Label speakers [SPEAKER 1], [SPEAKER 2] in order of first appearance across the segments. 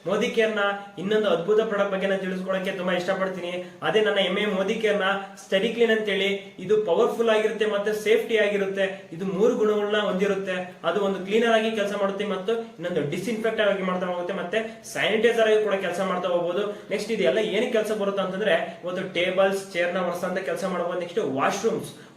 [SPEAKER 1] ಮೋದಿ ಕೇರ್ನ ಇನ್ನೊಂದು ಅದ್ಭುತ ಪ್ರಾಡಕ್ಟ್ ಬಗ್ಗೆ ನಾನು ತಿಳಿಸ್ಕೊಳಕ್ಕೆ ತುಂಬಾ ಇಷ್ಟಪಡ್ತೀನಿ. ಅದೇ ನನ್ನ ಮೋದಿ ಕೇರ್ನ ಸ್ಟಡಿ ಕ್ಲೀನ್ ಅಂತೇಳಿ. ಇದು ಪವರ್ಫುಲ್ ಆಗಿರುತ್ತೆ ಮತ್ತೆ ಸೇಫ್ಟಿ ಆಗಿರುತ್ತೆ. ಇದು 3 ಗುಣಗಳನ್ನ ಹೊಂದಿರುತ್ತೆ. ಅದು ಒಂದು ಕ್ಲೀನರ್ ಆಗಿ ಕೆಲಸ ಮಾಡುತ್ತೆ ಮತ್ತು ಇನ್ನೊಂದು ಡಿಸ್ಇನ್ಫೆಕ್ಟ್ ಆಗಿ ಮಾಡ್ತಾ ಹೋಗುತ್ತೆ ಮತ್ತೆ ಸ್ಯಾನಿಟೈಸರ್ ಆಗಿ ಕೂಡ ಕೆಲಸ ಮಾಡ್ತಾ ಹೋಗಬಹುದು. ನೆಕ್ಸ್ಟ್ ಇದೆಲ್ಲ ಏನಕ್ಕೆ ಕೆಲಸ ಬರುತ್ತೆ ಅಂತಂದ್ರೆ ಇವತ್ತು ಟೇಬಲ್ಸ್ ಚೇರ್ ನ ಒರೆಸಂತ ಕೆಲಸ ಮಾಡಬಹುದು. ನೆಕ್ಸ್ಟ್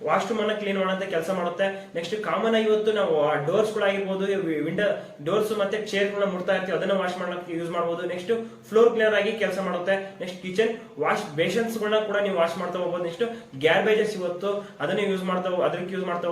[SPEAKER 1] ವಾಶ್ರೂಮ್ ಅನ್ನ ಕ್ಲೀನ್ ಮಾಡುವಂತ ಕೆಲಸ ಮಾಡುತ್ತೆ. ನೆಕ್ಸ್ಟ್ ಕಾಮನ್ ಆಗಿ ಇವತ್ತು ನಾವು ಡೋರ್ಸ್ ಕೂಡ ಆಗಿರ್ಬೋದು, ವಿಂಡೋ ಡೋರ್ಸ್ ಮತ್ತೆ ಚೇರ್ ಗಳನ್ನ ಮುಡ್ತಾ ಇರ್ತೀವಿ, ಅದನ್ನ ವಾಶ್ ಮಾಡಕ್ಕೆ ಯೂಸ್ ಮಾಡಬಹುದು. ನೆಕ್ಸ್ಟ್ ಫ್ಲೋರ್ ಕ್ಲೀನರ್ ಆಗಿ ಕೆಲಸ ಮಾಡುತ್ತೆ. ನೆಕ್ಸ್ಟ್ ಕಿಚನ್ ವಾಶ್ ಬೇಷನ್ಸ್ ಗಳನ್ನ ಕೂಡ ನೀವು ವಾಶ್ ಮಾಡ್ತಾ ಹೋಗಬಹುದು. ನೆಕ್ಸ್ಟ್ ಗ್ಯಾರ್ಬೇಜಸ್ ಇವತ್ತು ಅದನ್ನ ಯೂಸ್ ಮಾಡ್ತಾ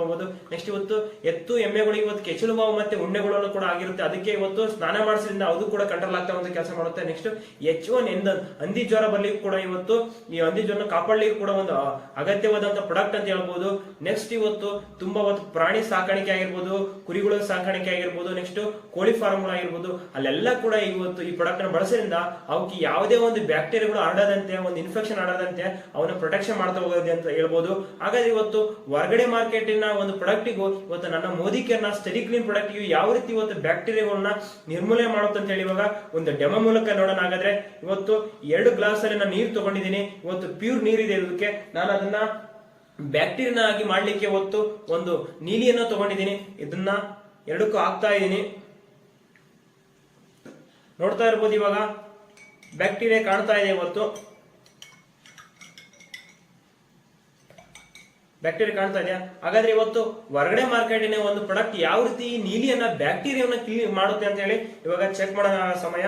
[SPEAKER 1] ಹೋಗಬಹುದು. ನೆಕ್ಸ್ಟ್ ಇವತ್ತು ಎತ್ತು ಎಮ್ಮೆಗಳು ಇವತ್ತು ಕೆಚ್ಚಲು ಬಾವು ಮತ್ತೆ ಉಂಡೆಗಳನ್ನು ಕೂಡ ಆಗಿರುತ್ತೆ, ಅದಕ್ಕೆ ಇವತ್ತು ಸ್ನಾನ ಮಾಡಿಸಿದ್ರಿಂದ ಅದು ಕೂಡ ಕಂಟ್ರೋಲ್ ಆಗ್ತಾ ಒಂದು ಕೆಲಸ ಮಾಡುತ್ತೆ. ನೆಕ್ಸ್ಟ್ H1N1 ಹಂದಿ ಜ್ವರ ಬರ್ಲಿಕ್ಕೆ ಕೂಡ ಇವತ್ತು ಈ ಹಂದಿ ಜ್ವರ ಕಾಪಾಡಲಿಕ್ಕೆ ಕೂಡ ಒಂದು ಅಗತ್ಯವಾದಂತ ಪ್ರಾಡಕ್ಟ್ ಅಂತ ಹೇಳ್ಬೋದು. ನೆಕ್ಸ್ಟ್ ಇವತ್ತು ತುಂಬಾ ಪ್ರಾಣಿ ಸಾಕಾಣಿಕೆ ಆಗಿರ್ಬೋದು, ಕುರಿಗಳ ಸಾಕಾಣಿಕೆ ಆಗಿರ್ಬೋದು, ನೆಕ್ಸ್ಟ್ ಕೋಳಿ ಫಾರ್ಮ್ ಆಗಿರ್ಬೋದು, ಅಲ್ಲೆಲ್ಲ ಕೂಡ ಇವತ್ತು ಈ ಪ್ರಾಡಕ್ಟ್ ನ ಬಳಸೋದ್ರಿಂದ ಅವಕ್ಕೆ ಯಾವುದೇ ಒಂದು ಬ್ಯಾಕ್ಟೀರಿಯಾಗಳು ಹರಡದಂತೆ, ಒಂದು ಇನ್ಫೆಕ್ಷನ್ ಹರಡದಂತೆ ಅವನ್ನ ಪ್ರೊಟೆಕ್ಷನ್ ಮಾಡ್ತಾ ಹೋಗೋದು ಅಂತ ಹೇಳ್ಬೋದು. ಹಾಗಾದ್ರೆ ಇವತ್ತು ಹೊರಗಡೆ ಮಾರ್ಕೆಟಿನ ಒಂದು ಪ್ರಾಡಕ್ಟಿಗೂ ಇವತ್ತು ನನ್ನ ಮೋದಿ ಕೇರ್ನ ಸ್ಟಡಿ ಕ್ಲೀನ್ ಪ್ರಾಡಕ್ಟ್ ಯಾವ ರೀತಿ ಇವತ್ತು ಬ್ಯಾಕ್ಟೀರಿಯಾಗಳನ್ನ ನಿರ್ಮೂಲನೆ ಮಾಡುತ್ತೆ ಅಂತ ಹೇಳಿ ಇವಾಗ ಒಂದು ಡೆಮೋ ಮೂಲಕ ನೋಡೋಣ. ಹಾಗಾದ್ರೆ ಇವತ್ತು 2 ಗ್ಲಾಸ್ ಅಲ್ಲಿ ನಾನು ನೀರು ತಗೊಂಡಿದ್ದೀನಿ. ಇವತ್ತು ಪ್ಯೂರ್ ನೀರಿದೆ. ಇದಕ್ಕೆ ನಾನು ಅದನ್ನ ಬ್ಯಾಕ್ಟೀರಿಯಾ ಆಗಿ ಮಾಡ್ಲಿಕ್ಕೆ ಇವತ್ತು ಒಂದು ನೀಲಿಯನ್ನು ತಗೊಂಡಿದ್ದೀನಿ. ಇದನ್ನ 2ಕ್ಕೂ ಹಾಕ್ತಾ ಇದ್ದೀನಿ. ನೋಡ್ತಾ ಇರ್ಬೋದು ಇವಾಗ ಬ್ಯಾಕ್ಟೀರಿಯಾ ಕಾಣ್ತಾ ಇದೆ. ಇವತ್ತು ಬ್ಯಾಕ್ಟೀರಿಯಾ ಕಾಣ್ತಾ ಇದೆಯಾ? ಹಾಗಾದ್ರೆ ಇವತ್ತು ಹೊರಗಡೆ ಮಾರ್ಕೆಟಿನ ಒಂದು ಪ್ರಾಡಕ್ಟ್ ಯಾವ ರೀತಿ ನೀಲಿಯನ್ನ ಬ್ಯಾಕ್ಟೀರಿಯಾವನ್ನ ಕ್ಲೀನ್ ಮಾಡುತ್ತೆ ಅಂತ ಹೇಳಿ ಇವಾಗ ಚೆಕ್ ಮಾಡೋಣ. ಸಮಯ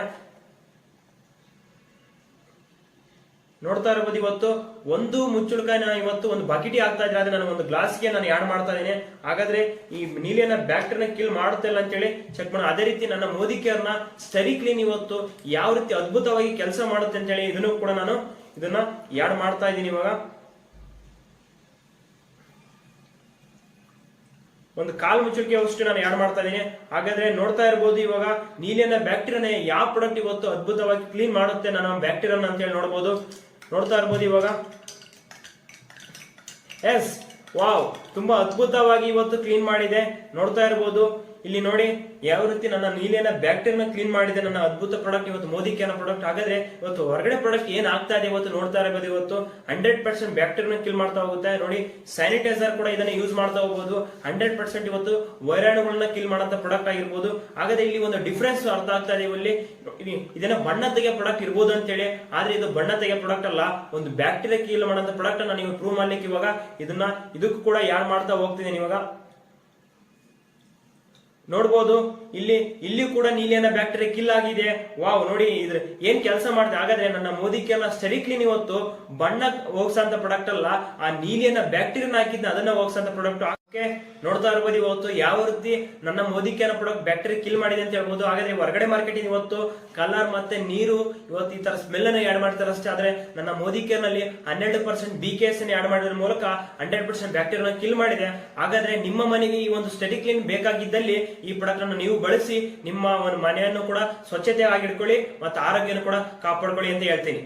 [SPEAKER 1] ನೋಡ್ತಾ ಇರಬಹುದು. ಇವತ್ತು ಒಂದು ಮುಚ್ಚುಳಕಾಯಿನ ಇವತ್ತು ಒಂದು ಬಕೆಟಿ ಆಗ್ತಾ ಇದ್ರೆ ಆದ್ರೆ ನಾನು ಒಂದು ಗ್ಲಾಸ್ಗೆ ನಾನು ಆಡ್ ಮಾಡ್ತಾ ಇದ್ದೀನಿ. ಹಾಗಾದ್ರೆ ಈ ನೀಲಿಯನ್ನ ಬ್ಯಾಕ್ಟೀರಿಯಾ ಕಿಲ್ ಮಾಡುತ್ತೆ ಇಲ್ಲ ಅಂತ ಹೇಳಿ ಚೆಕ್ ಮಾಡೋಣ. ಅದೇ ರೀತಿ ನನ್ನ ಮೋದಿ ಕೇರ್ನ ಸ್ಟಡಿ ಕ್ಲೀನ್ ಇವತ್ತು ಯಾವ ರೀತಿ ಅದ್ಭುತವಾಗಿ ಕೆಲಸ ಮಾಡುತ್ತೆ ಅಂತ ಹೇಳಿ ಇದನ್ನು ಕೂಡ ನಾನು ಇದನ್ನ ಆಡ್ ಮಾಡ್ತಾ ಇದ್ದೀನಿ. ಇವಾಗ ಒಂದು ಕಾಲ್ ಮುಚ್ಚಳಿಕೆ ಅಷ್ಟು ನಾನು ಆಡ್ ಮಾಡ್ತಾ ಇದ್ದೀನಿ. ಹಾಗಾದ್ರೆ ನೋಡ್ತಾ ಇರಬಹುದು ಇವಾಗ ನೀಲಿಯನ್ನ ಬ್ಯಾಕ್ಟೀರಿಯಾನ ಯಾವ ಪ್ರಾಡಕ್ಟ್ ಇವತ್ತು ಅದ್ಭುತವಾಗಿ ಕ್ಲೀನ್ ಮಾಡುತ್ತೆ ನನ್ನ ಬ್ಯಾಕ್ಟೀರಿಯಾನ ಅಂತ ಹೇಳಿ ನೋಡಬಹುದು. ನೋಡ್ತಾ ಇರಬಹುದು ಇವಾಗ ಎಸ್ ವಾವ್, ತುಂಬಾ ಅದ್ಭುತವಾಗಿ ಇವತ್ತು ಕ್ಲೀನ್ ಮಾಡಿದೆ. ನೋಡ್ತಾ ಇರಬಹುದು ಇಲ್ಲಿ ನೋಡಿ ಯಾವ ರೀತಿ ನನ್ನ ನೀಲಿಯನ್ನ ಬ್ಯಾಕ್ಟೀರಿಯಾ ಕ್ಲೀನ್ ಮಾಡಿದೆ ನನ್ನ ಅದ್ಭುತ ಪ್ರಾಡಕ್ಟ್ ಇವತ್ತು ಮೋದಿ ಕೇರ್ನ ಪ್ರಾಡಕ್ಟ್. ಹಾಗಾದ್ರೆ ಇವತ್ತು ಹೊರಗಡೆ ಪ್ರಾಡಕ್ಟ್ ಏನ್ ಆಗ್ತಾ ಇದೆ ಇವತ್ತು ನೋಡ್ತಾ ಇರಬಹುದು. ಇವತ್ತು 100% ಬ್ಯಾಕ್ಟೀರಿಯಾ ಕಿಲ್ ಮಾಡ್ತಾ ಹೋಗುತ್ತೆ. ನೋಡಿ ಸ್ಯಾನಿಟೈಸರ್ ಕೂಡ ಇದನ್ನ ಯೂಸ್ ಮಾಡ್ತಾ ಹೋಗಬಹುದು. 100% ಇವತ್ತು ವೈರಾಣುಗಳನ್ನ ಕಿಲ್ ಮಾಡಂತ ಪ್ರಾಡಕ್ಟ್ ಆಗಿರ್ಬೋದು. ಹಾಗಾದ್ರೆ ಇಲ್ಲಿ ಒಂದು ಡಿಫ್ರೆನ್ಸ್ ಅರ್ಥ ಆಗ್ತಾ ಇದೆ. ಇಲ್ಲಿ ಇದನ್ನ ಬಣ್ಣ ತೆಗೆಯ ಪ್ರಾಡಕ್ಟ್ ಇರ್ಬೋದು ಅಂತ ಹೇಳಿ, ಆದ್ರೆ ಇದು ಬಣ್ಣ ತೆಗೆಯ ಪ್ರಾಡಕ್ಟ್ ಅಲ್ಲ, ಒಂದು ಬ್ಯಾಕ್ಟೀರಿಯಾ ಕಿಲ್ ಮಾಡಂತ ಪ್ರಾಡಕ್ಟ್ ಅನ್ನ ನೀವು ಪ್ರೂವ್ ಮಾಡ್ಲಿಕ್ಕೆ ಇವಾಗ ಇದಕ್ಕೂ ಕೂಡ ಯಾಡ್ ಮಾಡ್ತಾ ಹೋಗ್ತಿದ್ದೀನಿ. ಇವಾಗ ನೋಡ್ಬೋದು ಇಲ್ಲಿ ಕೂಡ ನೀಲಿಯನ್ನ ಬ್ಯಾಕ್ಟೀರಿಯಾ ಕಿಲ್ ಆಗಿದೆ. ವಾವ್, ನೋಡಿ ಇದ್ರ ಏನ್ ಕೆಲಸ ಮಾಡಿದೆ. ಹಾಗಾದ್ರೆ ನನ್ನ ಮೋದಿ ಕೇರ್ನ ಸ್ಟಡಿ ಕ್ಲೀನ್ ಇವತ್ತು ಬಣ್ಣ ಹೋಗ್ಸಂತ ಪ್ರಾಡಕ್ಟ್ ಅಲ್ಲ, ಆ ನೀಲಿಯನ್ನ ಬ್ಯಾಕ್ಟೀರಿಯಾ ಹಾಕಿದ್ನ ಅದನ್ನ ಹೋಗ್ಸಂತ ಪ್ರಾಡಕ್ಟ್. ನೋಡ್ತಾ ಇರ್ಬೋದು ಇವತ್ತು ಯಾವ ರೀತಿ ನನ್ನ ಮೋದಿ ಕೇರ್ನ ಪ್ರಾಡಕ್ಟ್ ಬ್ಯಾಕ್ಟೀರಿಯಾ ಕಿಲ್ ಮಾಡಿದೆ ಅಂತ ಹೇಳ್ಬೋದು. ಹಾಗಾದ್ರೆ ಹೊರಗಡೆ ಮಾರ್ಕೆಟ್ ಇವತ್ತು ಕಲರ್ ಮತ್ತೆ ನೀರು ಇವತ್ತು ಈ ತರ ಸ್ಮೆಲ್ ಅನ್ನು ಆಡ್ ಮಾಡ್ತಾರೆ ಅಷ್ಟೇ. ಆದ್ರೆ ನನ್ನ ಮೋದಿ ಕೇರ್ ನಲ್ಲಿ 100% BKS ಆಡ್ ಮಾಡೋದ್ರ ಮೂಲಕ 100% ಬ್ಯಾಕ್ಟೀರಿಯಾ ಕಿಲ್ ಮಾಡಿದೆ. ಹಾಗಾದ್ರೆ ನಿಮ್ಮ ಮನೆಗೆ ಈ ಒಂದು ಸ್ಟಡಿ ಕ್ಲೀನ್ ಬೇಕಾಗಿದ್ದಲ್ಲಿ ಈ ಪ್ರಾಡಕ್ಟ್ ಅನ್ನು ನೀವು ಬಳಸಿ ನಿಮ್ಮ ಒಂದು ಮನೆಯನ್ನು ಕೂಡ ಸ್ವಚ್ಛತೆ ಆಗಿಟ್ಕೊಳ್ಳಿ ಮತ್ತು ಆರೋಗ್ಯನ ಕೂಡ ಕಾಪಾಡ್ಕೊಳ್ಳಿ ಅಂತ ಹೇಳ್ತೀನಿ.